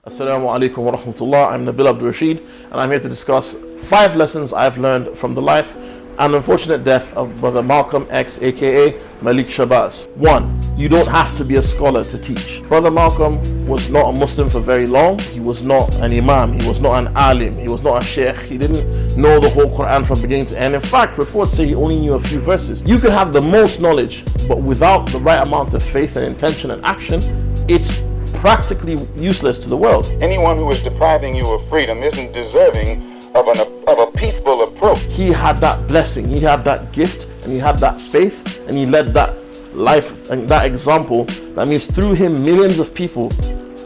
Assalamu alaikum wa rahmatullah. I'm Nabil Abdulrashid, and I'm here to discuss 5 lessons I've learned from the life and unfortunate death of Brother Malcolm X, aka Malik Shabazz. 1. You don't have to be a scholar to teach. Brother Malcolm was not a Muslim for very long. He was not an imam, he was not an alim, he was not a sheikh, he didn't know the whole Quran from beginning to end. In fact, reports say he only knew a few verses. You could have the most knowledge, but without the right amount of faith and intention and action, it's practically useless to the world. Anyone who is depriving you of freedom isn't deserving of a peaceful approach. He had that blessing, he had that gift, and he had that faith, and he led that life and that example. That means through him, millions of people,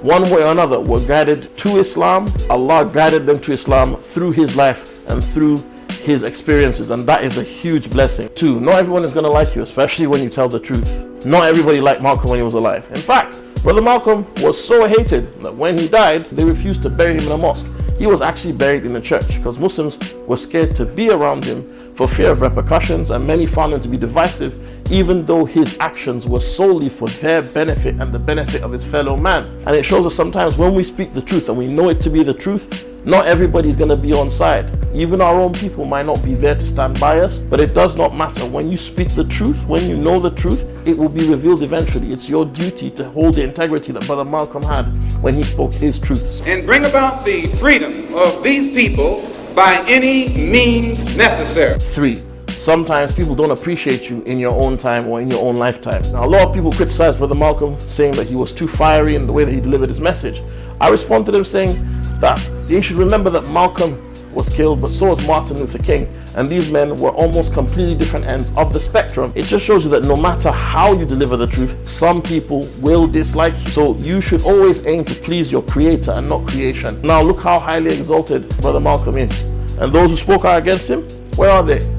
one way or another, were guided to Islam. Allah guided them to Islam through his life and through his experiences, and that is a huge blessing. 2. Not everyone is going to like you, especially when you tell the truth. Not everybody liked Malcolm when he was alive. In fact, Brother Malcolm was so hated that when he died, they refused to bury him in a mosque. He was actually buried in a church because Muslims were scared to be around him for fear of repercussions, and many found him to be divisive, even though his actions were solely for their benefit and the benefit of his fellow man. And it shows us sometimes when we speak the truth and we know it to be the truth, not everybody's going to be on side. Even our own people might not be there to stand by us, but it does not matter. When you speak the truth, when you know the truth, it will be revealed eventually. It's your duty to hold the integrity that Brother Malcolm had when he spoke his truths. And bring about the freedom of these people by any means necessary. 3. Sometimes people don't appreciate you in your own time or in your own lifetime. Now, a lot of people criticize Brother Malcolm, saying that he was too fiery in the way that he delivered his message. I respond to them saying that they should remember that Malcolm was killed, but so was Martin Luther King, and these men were almost completely different ends of the spectrum. It just shows you that no matter how you deliver the truth, some people will dislike you. So you should always aim to please your creator and not creation. Now look how highly exalted Brother Malcolm is. And those who spoke out against him, where are they?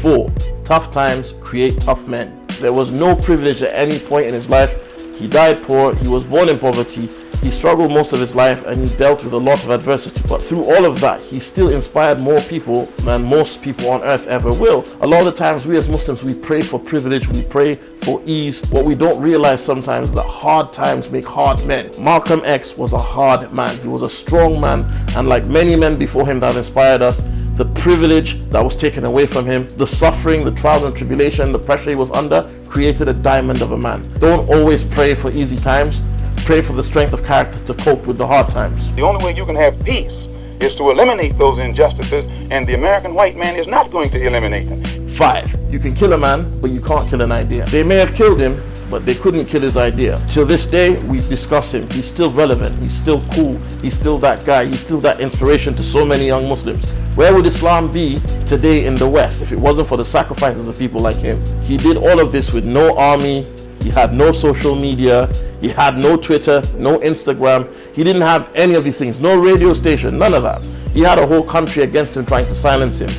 4. Tough times create tough men. There was no privilege at any point in his life. He died poor, he was born in poverty, he struggled most of his life, and he dealt with a lot of adversity. But through all of that, he still inspired more people than most people on earth ever will. A lot of the times we as Muslims, we pray for privilege, we pray for ease. What we don't realize sometimes is that hard times make hard men. Malcolm X was a hard man. He was a strong man, and like many men before him that have inspired us, the privilege that was taken away from him, the suffering, the trials and tribulation, the pressure he was under, created a diamond of a man. Don't always pray for easy times. Pray for the strength of character to cope with the hard times. The only way you can have peace is to eliminate those injustices, and the American white man is not going to eliminate them. 5. You can kill a man, but you can't kill an idea. They may have killed him, but they couldn't kill his idea. Till this day, we discuss him. He's still relevant. He's still cool. He's still that guy. He's still that inspiration to so many young Muslims. Where would Islam be today in the West if it wasn't for the sacrifices of people like him? He did all of this with no army. He had no social media. He had no Twitter, no Instagram. He didn't have any of these things. No radio station, none of that. He had a whole country against him trying to silence him.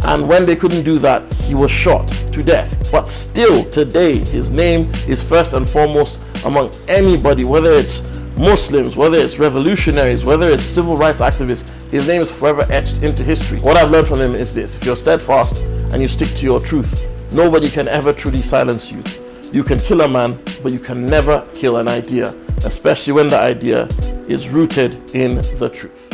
And when they couldn't do that, he was shot to death. But still today, his name is first and foremost among anybody, whether it's Muslims, whether it's revolutionaries, whether it's civil rights activists. His name is forever etched into history. What I've learned from him is this: if you're steadfast and you stick to your truth, nobody can ever truly silence you. You can kill a man, but you can never kill an idea, especially when the idea is rooted in the truth.